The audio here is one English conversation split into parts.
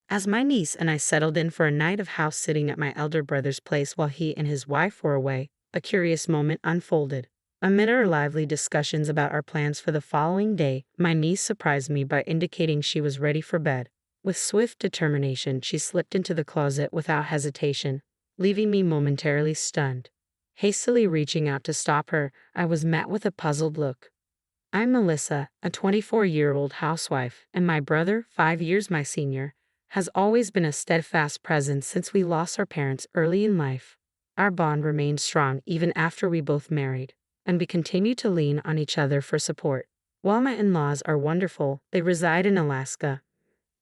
As my niece and I settled in for a night of house sitting at my elder brother's place while he and his wife were away, a curious moment unfolded. Amid our lively discussions about our plans for the following day, my niece surprised me by indicating she was ready for bed. With swift determination, she slipped into the closet without hesitation, leaving me momentarily stunned. Hastily reaching out to stop her, I was met with a puzzled look. I'm Melissa, a 24-year-old housewife, and my brother, 5 years my senior, has always been a steadfast presence since we lost our parents early in life. Our bond remained strong even after we both married, and we continue to lean on each other for support. While my in-laws are wonderful, they reside in Alaska,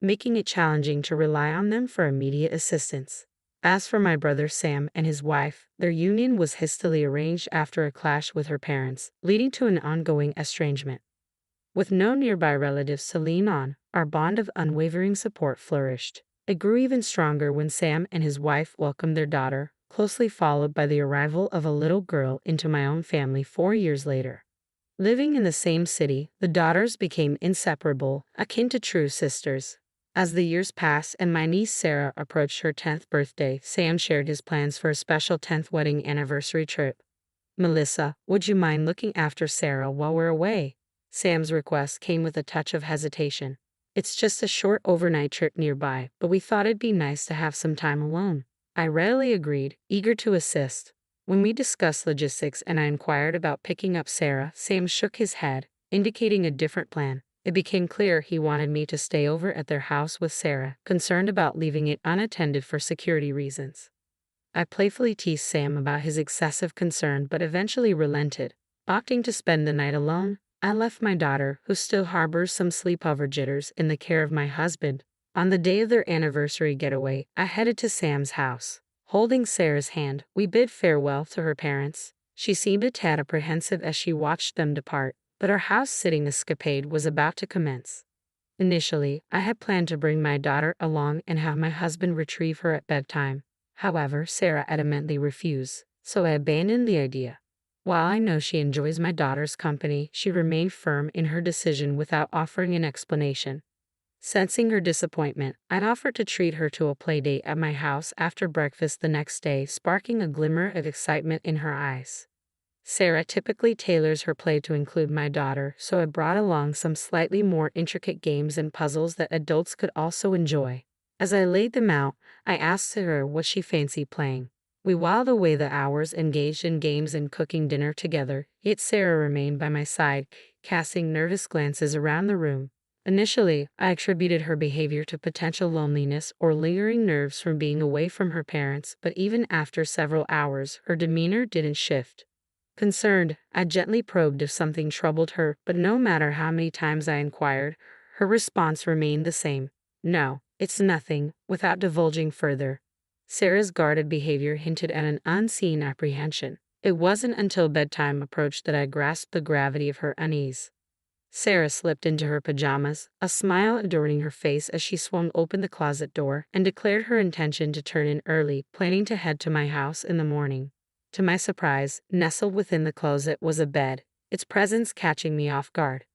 making it challenging to rely on them for immediate assistance. As for my brother Sam and his wife, their union was hastily arranged after a clash with her parents, leading to an ongoing estrangement. With no nearby relatives to lean on, our bond of unwavering support flourished. It grew even stronger when Sam and his wife welcomed their daughter, closely followed by the arrival of a little girl into my own family 4 years later. Living in the same city, the daughters became inseparable, akin to true sisters. As the years passed and my niece Sarah approached her 10th birthday, Sam shared his plans for a special 10th wedding anniversary trip. "Melissa, would you mind looking after Sarah while we're away?" Sam's request came with a touch of hesitation. "It's just a short overnight trip nearby, but we thought it'd be nice to have some time alone." I readily agreed, eager to assist. When we discussed logistics and I inquired about picking up Sarah, Sam shook his head, indicating a different plan. It became clear he wanted me to stay over at their house with Sarah, concerned about leaving it unattended for security reasons. I playfully teased Sam about his excessive concern but eventually relented. Opting to spend the night alone, I left my daughter, who still harbors some sleepover jitters, in the care of my husband. On the day of their anniversary getaway, I headed to Sam's house. Holding Sarah's hand, we bid farewell to her parents. She seemed a tad apprehensive as she watched them depart, but our house-sitting escapade was about to commence. Initially, I had planned to bring my daughter along and have my husband retrieve her at bedtime. However, Sarah adamantly refused, so I abandoned the idea. While I know she enjoys my daughter's company, she remained firm in her decision without offering an explanation. Sensing her disappointment, I'd offered to treat her to a playdate at my house after breakfast the next day, sparking a glimmer of excitement in her eyes. Sarah typically tailors her play to include my daughter, so I brought along some slightly more intricate games and puzzles that adults could also enjoy. As I laid them out, I asked her what she fancied playing. We whiled away the hours engaged in games and cooking dinner together, yet Sarah remained by my side, casting nervous glances around the room. Initially, I attributed her behavior to potential loneliness or lingering nerves from being away from her parents, but even after several hours, her demeanor didn't shift. Concerned, I gently probed if something troubled her, but no matter how many times I inquired, her response remained the same. "No, it's nothing," without divulging further. Sarah's guarded behavior hinted at an unseen apprehension. It wasn't until bedtime approached that I grasped the gravity of her unease. Sarah slipped into her pajamas, a smile adorning her face as she swung open the closet door, and declared her intention to turn in early, planning to head to my house in the morning. To my surprise, nestled within the closet was a bed, its presence catching me off guard.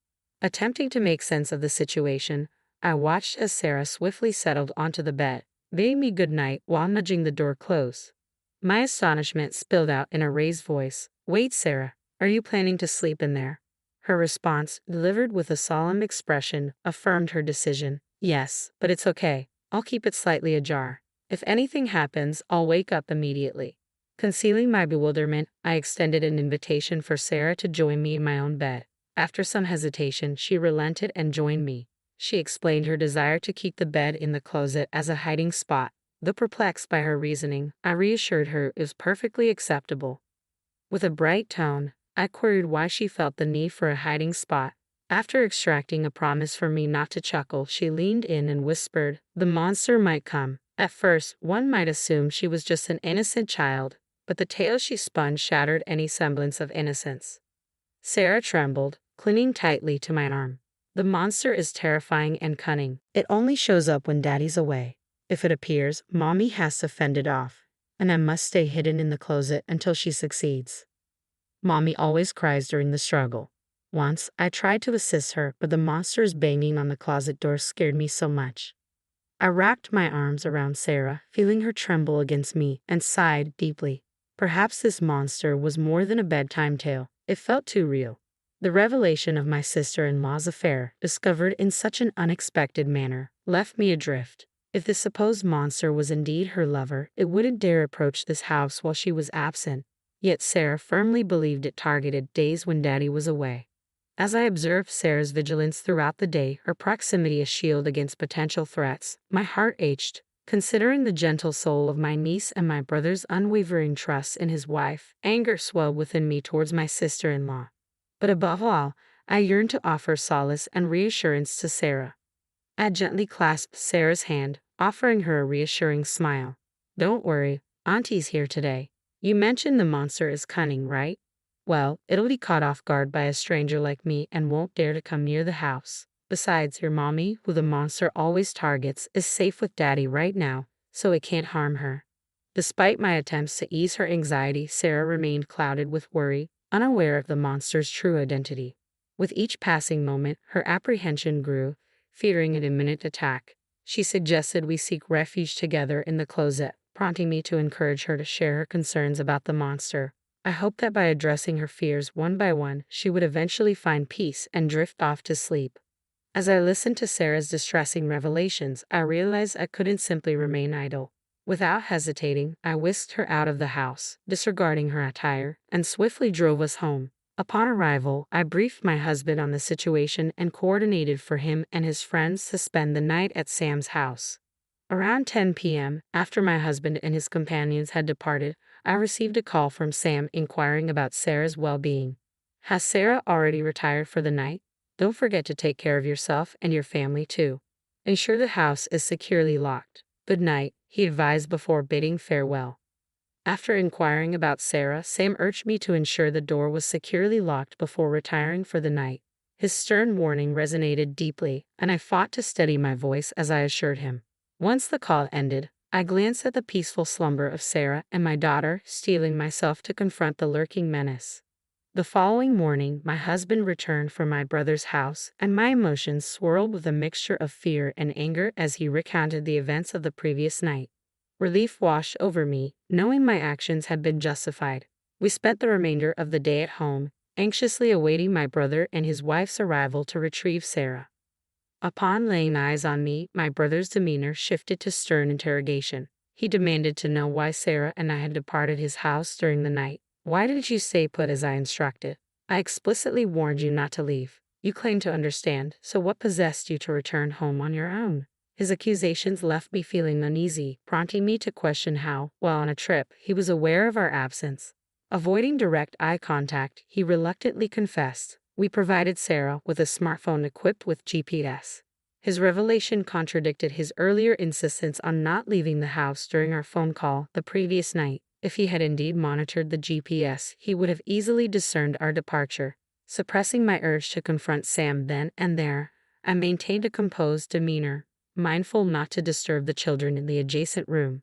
Attempting to make sense of the situation, I watched as Sarah swiftly settled onto the bed, bidding me good night while nudging the door close. My astonishment spilled out in a raised voice. "Wait, Sarah, are you planning to sleep in there?" Her response, delivered with a solemn expression, affirmed her decision. "Yes, but it's okay. I'll keep it slightly ajar. If anything happens, I'll wake up immediately." Concealing my bewilderment, I extended an invitation for Sarah to join me in my own bed. After some hesitation, she relented and joined me. She explained her desire to keep the bed in the closet as a hiding spot. Though perplexed by her reasoning, I reassured her it was perfectly acceptable. With a bright tone, I queried why she felt the need for a hiding spot. After extracting a promise from me not to chuckle, she leaned in and whispered, "The monster might come." At first, one might assume she was just an innocent child, but the tale she spun shattered any semblance of innocence. Sarah trembled, clinging tightly to my arm. "The monster is terrifying and cunning. It only shows up when Daddy's away. If it appears, Mommy has to fend it off, and I must stay hidden in the closet until she succeeds. Mommy always cries during the struggle." Once, I tried to assist her, but the monster's banging on the closet door scared me so much. I wrapped my arms around Sarah, feeling her tremble against me, and sighed deeply. Perhaps this monster was more than a bedtime tale. It felt too real. The revelation of my sister-in-law's affair, discovered in such an unexpected manner, left me adrift. If the supposed monster was indeed her lover, it wouldn't dare approach this house while she was absent. Yet Sarah firmly believed it targeted days when Daddy was away. As I observed Sarah's vigilance throughout the day, her proximity a shield against potential threats, my heart ached. Considering the gentle soul of my niece and my brother's unwavering trust in his wife, anger swelled within me towards my sister-in-law. But above all, I yearned to offer solace and reassurance to Sarah. I gently clasped Sarah's hand, offering her a reassuring smile. "Don't worry, Auntie's here today. You mentioned the monster is cunning, right? Well, it'll be caught off guard by a stranger like me and won't dare to come near the house. Besides, your mommy, who the monster always targets, is safe with Daddy right now, so it can't harm her." Despite my attempts to ease her anxiety, Sarah remained clouded with worry, unaware of the monster's true identity. With each passing moment, her apprehension grew, fearing an imminent attack. She suggested we seek refuge together in the closet, prompting me to encourage her to share her concerns about the monster. I hoped that by addressing her fears one by one, she would eventually find peace and drift off to sleep. As I listened to Sarah's distressing revelations, I realized I couldn't simply remain idle. Without hesitating, I whisked her out of the house, disregarding her attire, and swiftly drove us home. Upon arrival, I briefed my husband on the situation and coordinated for him and his friends to spend the night at Sam's house. Around 10 p.m., after my husband and his companions had departed, I received a call from Sam inquiring about Sarah's well-being. "Has Sarah already retired for the night? Don't forget to take care of yourself and your family too. Ensure the house is securely locked. Good night," he advised before bidding farewell. After inquiring about Sarah, Sam urged me to ensure the door was securely locked before retiring for the night. His stern warning resonated deeply, and I fought to steady my voice as I assured him. Once the call ended, I glanced at the peaceful slumber of Sarah and my daughter, steeling myself to confront the lurking menace. The following morning, my husband returned from my brother's house, and my emotions swirled with a mixture of fear and anger as he recounted the events of the previous night. Relief washed over me, knowing my actions had been justified. We spent the remainder of the day at home, anxiously awaiting my brother and his wife's arrival to retrieve Sarah. Upon laying eyes on me, my brother's demeanor shifted to stern interrogation. He demanded to know why Sarah and I had departed his house during the night. "Why didn't you stay put as I instructed? I explicitly warned you not to leave. You claim to understand, so what possessed you to return home on your own?" His accusations left me feeling uneasy, prompting me to question how, while on a trip, he was aware of our absence. Avoiding direct eye contact, he reluctantly confessed, "We provided Sarah with a smartphone equipped with GPS." His revelation contradicted his earlier insistence on not leaving the house during our phone call the previous night. If he had indeed monitored the GPS, he would have easily discerned our departure. Suppressing my urge to confront Sam then and there, I maintained a composed demeanor, mindful not to disturb the children in the adjacent room.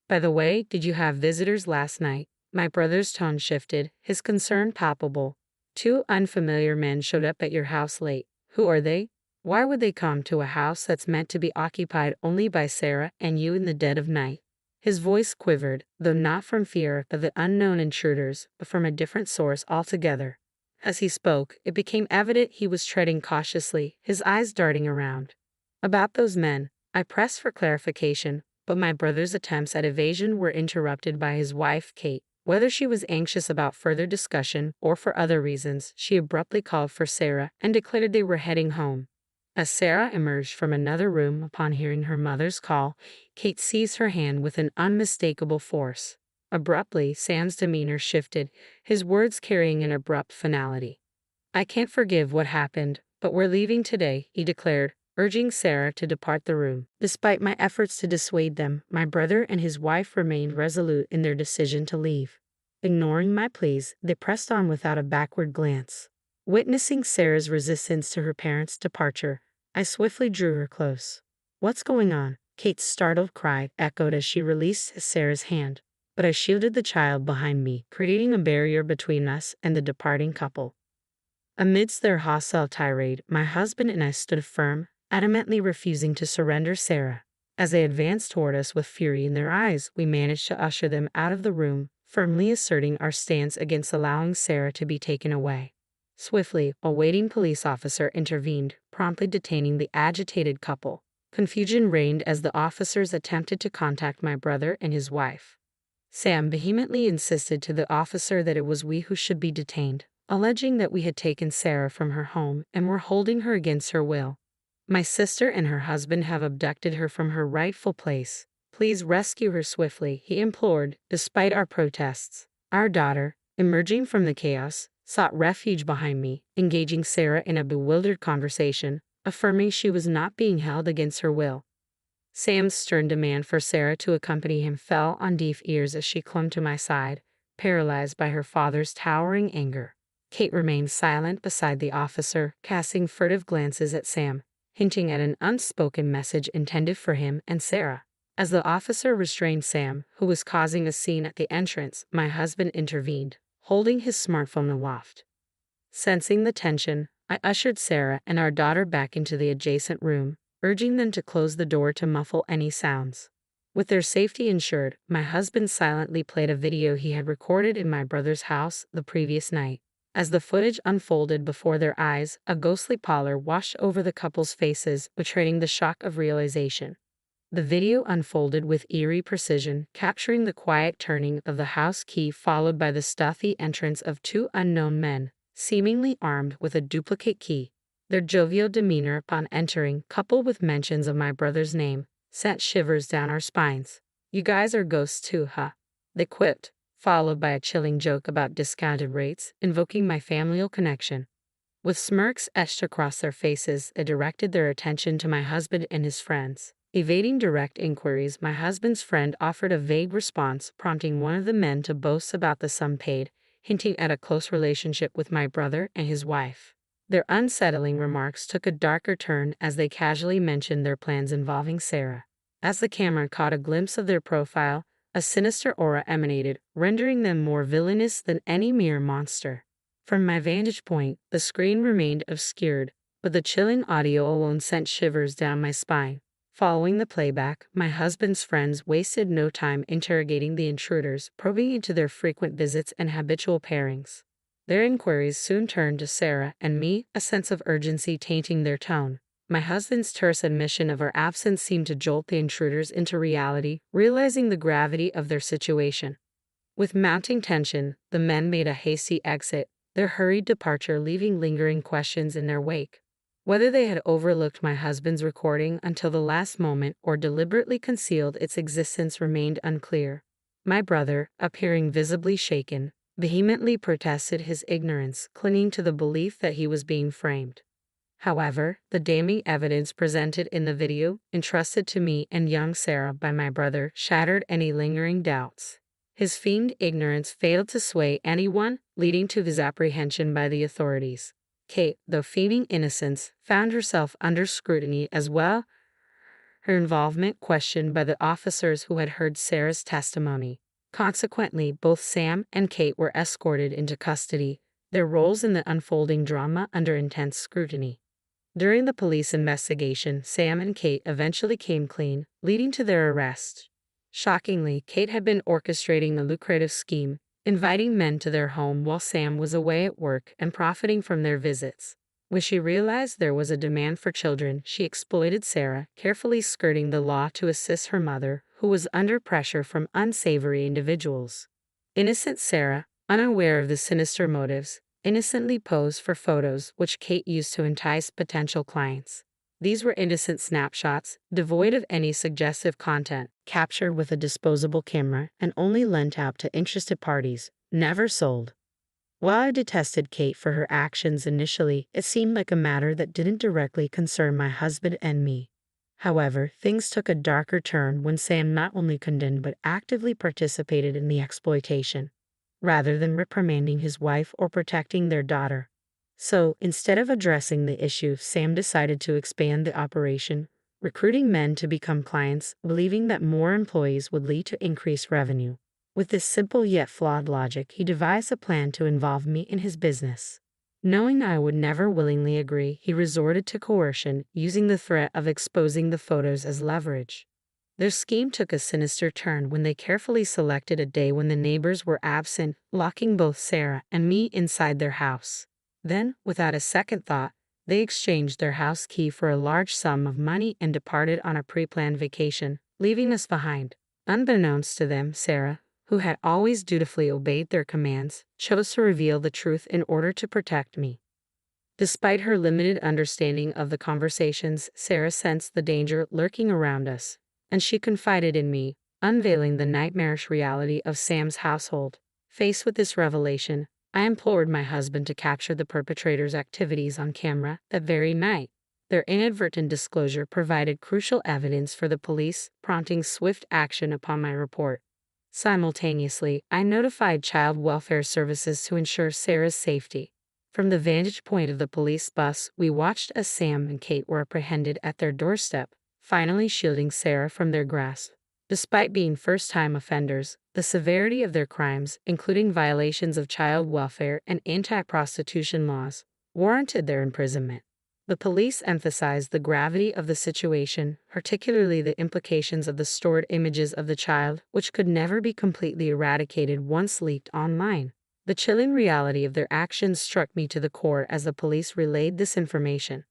"By the way, did you have visitors last night?" My brother's tone shifted, his concern palpable. "Two unfamiliar men showed up at your house late. Who are they? Why would they come to a house that's meant to be occupied only by Sarah and you in the dead of night?" His voice quivered, though not from fear of the unknown intruders, but from a different source altogether. As he spoke, it became evident he was treading cautiously, his eyes darting around. "About those men," I pressed for clarification, but my brother's attempts at evasion were interrupted by his wife, Kate. Whether she was anxious about further discussion or for other reasons, she abruptly called for Sarah and declared they were heading home. As Sarah emerged from another room upon hearing her mother's call, Kate seized her hand with an unmistakable force. Abruptly, Sam's demeanor shifted, his words carrying an abrupt finality. "I can't forgive what happened, but we're leaving today," he declared, urging Sarah to depart the room. Despite my efforts to dissuade them, my brother and his wife remained resolute in their decision to leave. Ignoring my pleas, they pressed on without a backward glance. Witnessing Sarah's resistance to her parents' departure, I swiftly drew her close. "What's going on?" Kate's startled cry echoed as she released Sarah's hand, but I shielded the child behind me, creating a barrier between us and the departing couple. Amidst their hostile tirade, my husband and I stood firm, adamantly refusing to surrender Sarah. As they advanced toward us with fury in their eyes, we managed to usher them out of the room, firmly asserting our stance against allowing Sarah to be taken away. Swiftly, a waiting police officer intervened, promptly detaining the agitated couple. Confusion reigned as the officers attempted to contact my brother and his wife. Sam vehemently insisted to the officer that it was we who should be detained, alleging that we had taken Sarah from her home and were holding her against her will. My sister and her husband have abducted her from her rightful place. Please rescue her swiftly, he implored, despite our protests. Our daughter, emerging from the chaos, sought refuge behind me, engaging Sarah in a bewildered conversation, affirming she was not being held against her will. Sam's stern demand for Sarah to accompany him fell on deaf ears as she clung to my side, paralyzed by her father's towering anger. Kate remained silent beside the officer, casting furtive glances at Sam, hinting at an unspoken message intended for him and Sarah. As the officer restrained Sam, who was causing a scene at the entrance, my husband intervened, holding his smartphone aloft. Sensing the tension, I ushered Sarah and our daughter back into the adjacent room, urging them to close the door to muffle any sounds. With their safety ensured, my husband silently played a video he had recorded in my brother's house the previous night. As the footage unfolded before their eyes, a ghostly pallor washed over the couple's faces, betraying the shock of realization. The video unfolded with eerie precision, capturing the quiet turning of the house key followed by the stealthy entrance of two unknown men, seemingly armed with a duplicate key. Their jovial demeanor upon entering, coupled with mentions of my brother's name, sent shivers down our spines. "You guys are ghosts too, huh?" they quipped, followed by a chilling joke about discounted rates, invoking my familial connection. With smirks etched across their faces, they directed their attention to my husband and his friends. Evading direct inquiries, my husband's friend offered a vague response, prompting one of the men to boast about the sum paid, hinting at a close relationship with my brother and his wife. Their unsettling remarks took a darker turn as they casually mentioned their plans involving Sarah. As the camera caught a glimpse of their profile, a sinister aura emanated, rendering them more villainous than any mere monster. From my vantage point, the screen remained obscured, but the chilling audio alone sent shivers down my spine. Following the playback, my husband's friends wasted no time interrogating the intruders, probing into their frequent visits and habitual pairings. Their inquiries soon turned to Sarah and me, a sense of urgency tainting their tone. My husband's terse admission of our absence seemed to jolt the intruders into reality, realizing the gravity of their situation. With mounting tension, the men made a hasty exit, their hurried departure leaving lingering questions in their wake. Whether they had overlooked my husband's recording until the last moment or deliberately concealed its existence remained unclear. My brother, appearing visibly shaken, vehemently protested his ignorance, clinging to the belief that he was being framed. However, the damning evidence presented in the video, entrusted to me and young Sarah by my brother, shattered any lingering doubts. His feigned ignorance failed to sway anyone, leading to his apprehension by the authorities. Kate, though feigning innocence, found herself under scrutiny as well, her involvement questioned by the officers who had heard Sarah's testimony. Consequently, both Sam and Kate were escorted into custody, their roles in the unfolding drama under intense scrutiny. During the police investigation, Sam and Kate eventually came clean, leading to their arrest. Shockingly, Kate had been orchestrating the lucrative scheme, inviting men to their home while Sam was away at work and profiting from their visits. When she realized there was a demand for children, she exploited Sarah, carefully skirting the law to assist her mother, who was under pressure from unsavory individuals. Innocent Sarah, unaware of the sinister motives, innocently posed for photos which Kate used to entice potential clients. These were innocent snapshots, devoid of any suggestive content, captured with a disposable camera and only lent out to interested parties, never sold. While I detested Kate for her actions initially, it seemed like a matter that didn't directly concern my husband and me. However, things took a darker turn when Sam not only condemned but actively participated in the exploitation, rather than reprimanding his wife or protecting their daughter. So, instead of addressing the issue, Sam decided to expand the operation, recruiting men to become clients, believing that more employees would lead to increased revenue. With this simple yet flawed logic, he devised a plan to involve me in his business. Knowing I would never willingly agree, he resorted to coercion, using the threat of exposing the photos as leverage. Their scheme took a sinister turn when they carefully selected a day when the neighbors were absent, locking both Sarah and me inside their house. Then, without a second thought, they exchanged their house key for a large sum of money and departed on a pre-planned vacation, leaving us behind. Unbeknownst to them, Sarah, who had always dutifully obeyed their commands, chose to reveal the truth in order to protect me. Despite her limited understanding of the conversations, Sarah sensed the danger lurking around us, and she confided in me, unveiling the nightmarish reality of Sam's household. Faced with this revelation, I implored my husband to capture the perpetrator's activities on camera that very night. Their inadvertent disclosure provided crucial evidence for the police, prompting swift action upon my report. Simultaneously, I notified Child Welfare Services to ensure Sarah's safety. From the vantage point of the police bus, we watched as Sam and Kate were apprehended at their doorstep, finally shielding Sarah from their grasp. Despite being first-time offenders, the severity of their crimes, including violations of child welfare and anti-prostitution laws, warranted their imprisonment. The police emphasized the gravity of the situation, particularly the implications of the stored images of the child, which could never be completely eradicated once leaked online. The chilling reality of their actions struck me to the core as the police relayed this information.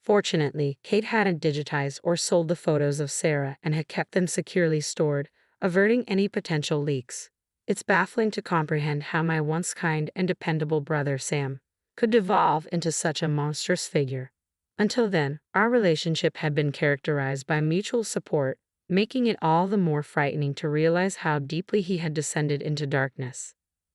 Fortunately, Kate hadn't digitized or sold the photos of Sarah and had kept them securely stored, averting any potential leaks. It's baffling to comprehend how my once kind and dependable brother Sam could devolve into such a monstrous figure. Until then, our relationship had been characterized by mutual support, making it all the more frightening to realize how deeply he had descended into darkness.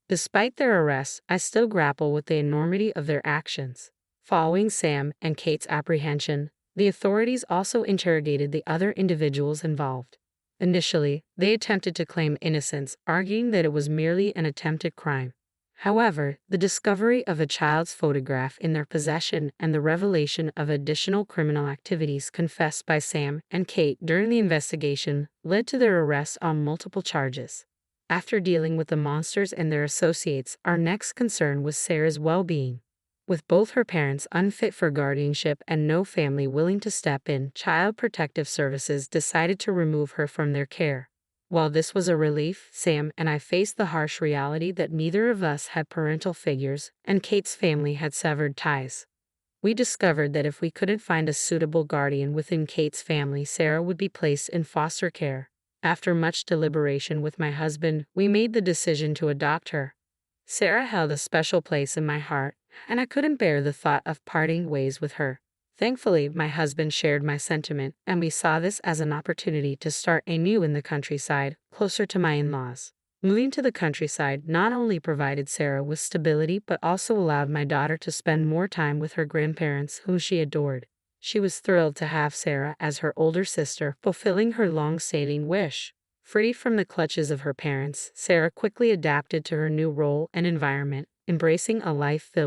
Despite their arrests, I still grapple with the enormity of their actions. Following Sam and Kate's apprehension, the authorities also interrogated the other individuals involved. Initially, they attempted to claim innocence, arguing that it was merely an attempted crime. However, the discovery of a child's photograph in their possession and the revelation of additional criminal activities confessed by Sam and Kate during the investigation led to their arrests on multiple charges. After dealing with the monsters and their associates, our next concern was Sarah's well-being. With both her parents unfit for guardianship and no family willing to step in, Child Protective Services decided to remove her from their care. While this was a relief, Sam and I faced the harsh reality that neither of us had parental figures, and Kate's family had severed ties. We discovered that if we couldn't find a suitable guardian within Kate's family, Sarah would be placed in foster care. After much deliberation with my husband, we made the decision to adopt her. Sarah held a special place in my heart, and I couldn't bear the thought of parting ways with her. Thankfully, my husband shared my sentiment, and we saw this as an opportunity to start anew in the countryside, closer to my in-laws. Moving to the countryside not only provided Sarah with stability but also allowed my daughter to spend more time with her grandparents, whom she adored. She was thrilled to have Sarah as her older sister, fulfilling her long-standing wish. Free from the clutches of her parents, Sarah quickly adapted to her new role and environment, embracing a life filled